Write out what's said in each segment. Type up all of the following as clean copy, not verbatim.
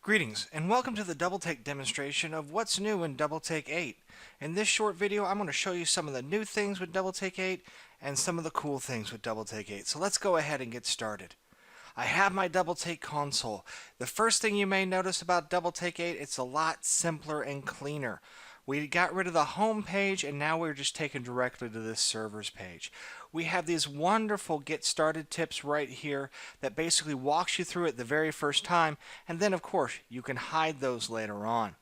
Greetings and welcome to the DoubleTake demonstration of what's new in DoubleTake 8. In this short video I'm going to show you some of the new things with DoubleTake 8 and some of the cool things with DoubleTake 8. So let's go ahead and get started. I have my DoubleTake console. The first thing you may notice about DoubleTake 8, it's a lot simpler and cleaner. We got rid of the home page and now we're just taken directly to this servers page. We have these wonderful get started tips right here that basically walks you through it the very first time, and then of course you can hide those later on.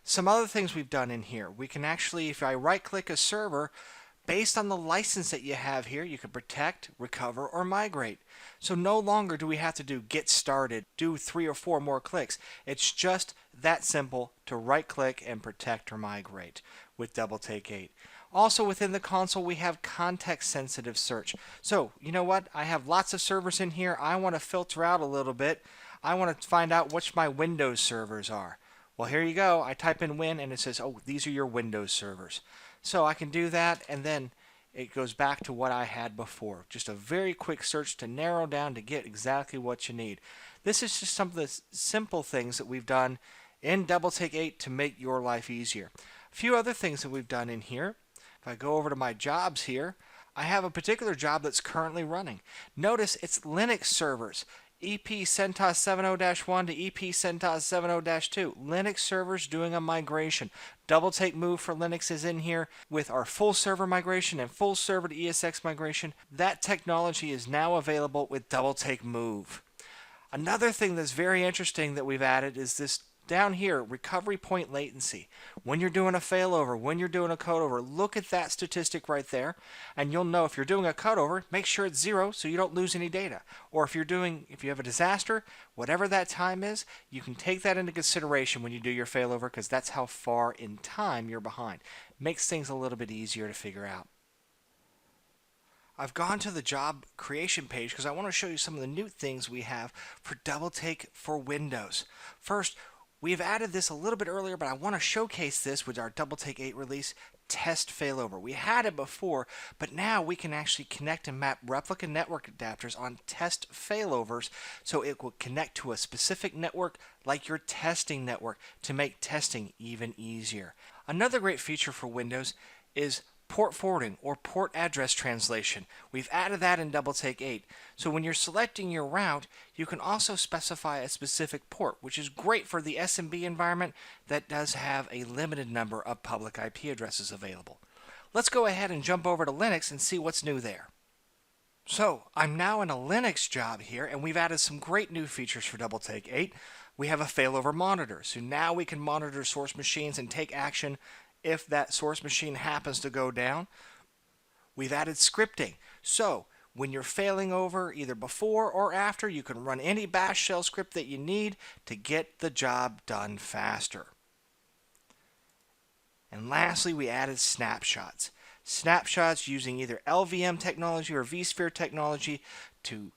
Some other things we've done in here, we can actually, if I right click a server, based on the license that you have here, you can protect, recover, or migrate. So no longer do we have to do get started, do 3 or 4 more clicks. It's just that simple to right click and protect or migrate with DoubleTake 8. Also within the console we have context sensitive search. So you know what, I have lots of servers in here. I want to filter out a little bit. I want to find out which my Windows servers are. Well, here you go. I type in Win and it says, oh, these are your Windows servers. So I can do that and then it goes back to what I had before. Just a very quick search to narrow down to get exactly what you need. This is just some of the simple things that we've done in DoubleTake 8 to make your life easier. A few other things that we've done in here. If I go over to my jobs here, I have a particular job that's currently running. Notice it's Linux servers. EP CentOS 70-1 to EP CentOS 70-2. Linux servers doing a migration. DoubleTake Move for Linux is in here with our full server migration and full server to ESX migration. That technology is now available with DoubleTake Move. Another thing that's very interesting that we've added is this down here, recovery point latency. When you're doing a failover, when you're doing a cutover, look at that statistic right there, and you'll know if you're doing a cutover, make sure it's 0 so you don't lose any data. Or if you have a disaster, whatever that time is, you can take that into consideration when you do your failover because that's how far in time you're behind. Makes things a little bit easier to figure out. I've gone to the job creation page because I want to show you some of the new things we have for DoubleTake for Windows. First, we've added this a little bit earlier, but I want to showcase this with our DoubleTake 8 release, Test Failover. We had it before, but now we can actually connect and map replica network adapters on test failovers so it will connect to a specific network like your testing network to make testing even easier. Another great feature for Windows is port forwarding or port address translation. We've added that in DoubleTake 8. So when you're selecting your route, you can also specify a specific port, which is great for the SMB environment that does have a limited number of public IP addresses available. Let's go ahead and jump over to Linux and see what's new there. So I'm now in a Linux job here, and we've added some great new features for DoubleTake 8. We have a failover monitor, so now we can monitor source machines and take action if that source machine happens to go down. We've added scripting. So when you're failing over either before or after, you can run any bash shell script that you need to get the job done faster. And lastly, we added snapshots. Snapshots using either LVM technology or vSphere technology to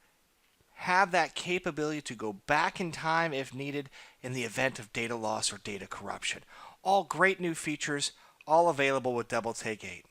have that capability to go back in time if needed in the event of data loss or data corruption. All great new features, all available with DoubleTake 8.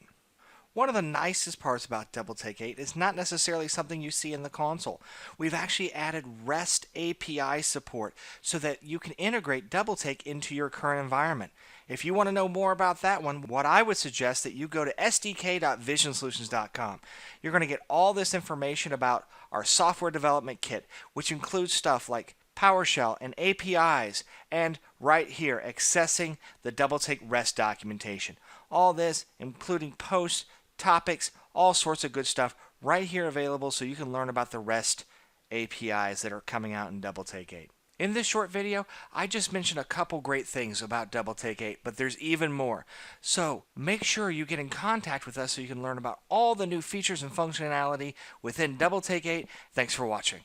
One of the nicest parts about DoubleTake 8 is not necessarily something you see in the console. We've actually added REST API support so that you can integrate DoubleTake into your current environment. If you want to know more about that one, what I would suggest that you go to sdk.visionsolutions.com. You're going to get all this information about our software development kit, which includes stuff like PowerShell and APIs, and right here, accessing the DoubleTake REST documentation. All this, including posts, topics, all sorts of good stuff, right here available so you can learn about the REST APIs that are coming out in DoubleTake 8. In this short video, I just mentioned a couple great things about DoubleTake 8, but there's even more. So make sure you get in contact with us so you can learn about all the new features and functionality within DoubleTake 8. Thanks for watching.